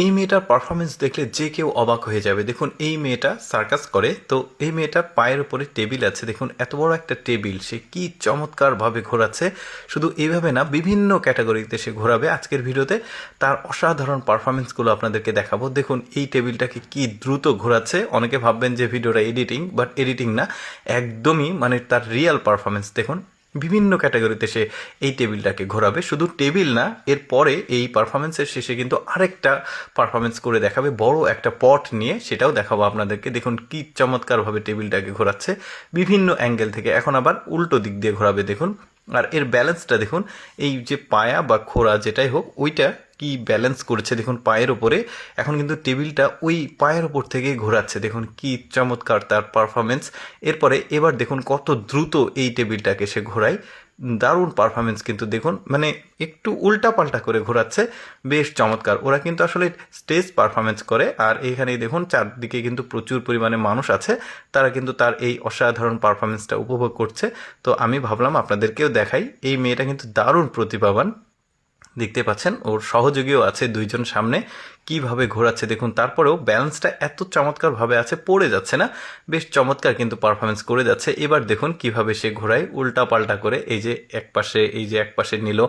এই মেয়েটার পারফরমেন্স দেখলে যে কেউ অবাক হয়ে যাবে। দেখুন এই মেয়েটা সার্কাস করে, তো এই মেয়েটার পায়ের উপরে টেবিল আছে। দেখুন এত বড় একটা টেবিল সে কি চমৎকারভাবে ঘোরাচ্ছে। শুধু এইভাবে না, বিভিন্ন ক্যাটাগরিতে সে ঘোরাবে। আজকের ভিডিওতে তার অসাধারণ পারফরমেন্সগুলো আপনাদেরকে দেখাবো। দেখুন এই টেবিলটাকে কি দ্রুত ঘোরাচ্ছে। অনেকে ভাববেন যে ভিডিওটা এডিটিং, বাট এডিটিং না, একদমই মানে তার রিয়েল পারফরমেন্স। দেখুন বিভিন্ন ক্যাটাগরিতে সে এই টেবিলটাকে ঘোরাবে। শুধু টেবিল না, এরপরে এই পারফরমেন্সের শেষে কিন্তু আরেকটা পারফরমেন্স করে দেখাবে, বড় একটা পট নিয়ে, সেটাও দেখাবো আপনাদেরকে। দেখুন কি চমৎকারভাবে টেবিলটাকে ঘোরাচ্ছে বিভিন্ন অ্যাঙ্গেল থেকে। এখন আবার উল্টো দিক দিয়ে ঘোরাবে দেখুন। আর এর ব্যালেন্সটা দেখুন, এই যে পায়া বা খোরা যেটাই হোক, ওইটা কি ব্যালেন্স করেছে দেখুন পায়ের ওপরে। এখন কিন্তু টেবিলটা ওই পায়ের ওপর থেকে ঘোরাচ্ছে। দেখুন কি চমৎকার তার পারফরমেন্স। এরপরে এবার দেখুন কত দ্রুত এই টেবিলটাকে সে ঘোরায়। দারুণ পারফরমেন্স কিন্তু দেখুন, মানে একটু উল্টা পাল্টা করে ঘোরাচ্ছে, বেশ চমৎকার। ওরা কিন্তু আসলে স্টেজ পারফরমেন্স করে। আর এইখানে দেখুন চারদিকে কিন্তু প্রচুর পরিমাণে মানুষ আছে, তারা কিন্তু তার এই অসাধারণ পারফরমেন্সটা উপভোগ করছে। তো আমি ভাবলাম আপনাদেরকেও দেখাই। এই মেয়েটা কিন্তু দারুণ প্রতিভাবান। দেখতে পাচ্ছেন ওর সহযোগীও আছে দুইজন সামনে, কিভাবে ঘোরাচ্ছে দেখুন। তারপরেও ব্যালেন্সটা এত চমৎকারভাবে আছে, পড়ে যাচ্ছে না, বেশ চমৎকার কিন্তু পারফরমেন্স করে যাচ্ছে। এবার দেখুন কিভাবে সে ঘোরায় উল্টা পাল্টা করে, এই যে এক পাশে, এই যে এক পাশে নিল।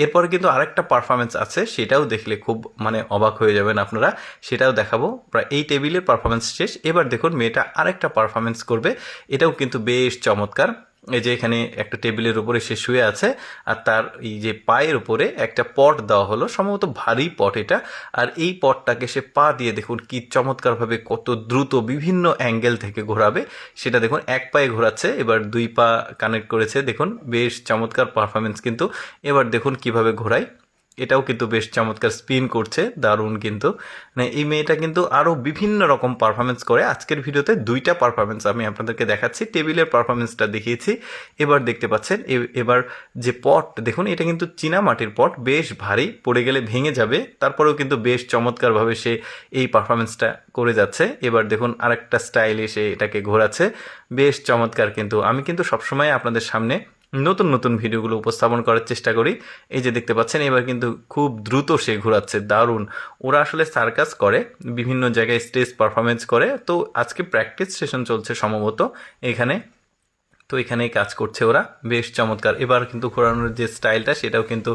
এরপরে কিন্তু আরেকটা পারফরমেন্স আছে, সেটাও দেখলে খুব মানে অবাক হয়ে যাবেন আপনারা, সেটাও দেখাবো। প্রায় এই টেবিলের পারফরমেন্স শেষ। এবার দেখুন মেয়েটা আরেকটা পারফরমেন্স করবে, এটাও কিন্তু বেশ চমৎকার। এই যে এখানে একটা টেবিলের উপরে সে শুয়ে আছে, আর তার এই যে পায়ের উপরে একটা পট দেওয়া হলো, সম্ভবত ভারী পট এটা। আর এই পটটাকে সে পা দিয়ে দেখুন কি চমৎকারভাবে কত দ্রুত বিভিন্ন অ্যাঙ্গেল থেকে ঘোরাবে সেটা দেখুন। এক পায়ে ঘোরাচ্ছে, এবার দুই পা কানেক্ট করেছে দেখুন, বেশ চমৎকার পারফরমেন্স কিন্তু। এবার দেখুন কিভাবে ঘোরায়, এটাও কিন্তু বেশ চমৎকার স্পিন করছে, দারুণ কিন্তু। মানে এই মেয়েটা কিন্তু আরও বিভিন্ন রকম পারফরমেন্স করে। আজকের ভিডিওতে দুইটা পারফরমেন্স আমি আপনাদেরকে দেখাচ্ছি, টেবিলের পারফরমেন্সটা দেখিয়েছি। এবার দেখতে পাচ্ছেন এবার যে পট দেখুন, এটা কিন্তু চীনা মাটির পট, বেশ ভারী, পড়ে গেলে ভেঙে যাবে। তারপরেও কিন্তু বেশ চমৎকারভাবে সে এই পারফরমেন্সটা করে যাচ্ছে। এবার দেখুন আরেকটা স্টাইলে সে এটাকে ঘোরাচ্ছে, বেশ চমৎকার কিন্তু। আমি কিন্তু সবসময় আপনাদের সামনে নতুন নতুন ভিডিওগুলো উপস্থাপন করার চেষ্টা করি। এই যে দেখতে পাচ্ছেন এবার কিন্তু খুব দ্রুত সে ঘোরাচ্ছে, দারুণ। ওরা আসলে সার্কাস করে, বিভিন্ন জায়গায় স্টেজ পারফরমেন্স করে। তো আজকে প্র্যাকটিস সেশন চলছে সম্ভবত এখানে, তো এখানেই কাজ করছে ওরা, বেশ চমৎকার। এবার কিন্তু ঘোরানোর যে স্টাইলটা সেটাও কিন্তু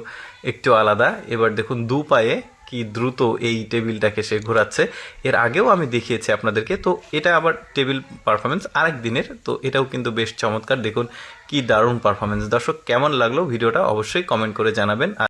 একটু আলাদা। এবার দেখুন দু পায়ে কি দ্রুত এই টেবিলটাকে সে ঘোরাচ্ছে। এর আগেও আমি দেখিয়েছি আপনাদেরকে, তো এটা আবার টেবিল পারফরমেন্স আরেক দিনের, তো এটাও কিন্তু বেশ চমৎকার। দেখুন কি দারুণ পারফরমেন্স। দর্শক কেমন লাগলো ভিডিওটা অবশ্যই কমেন্ট করে জানাবেন।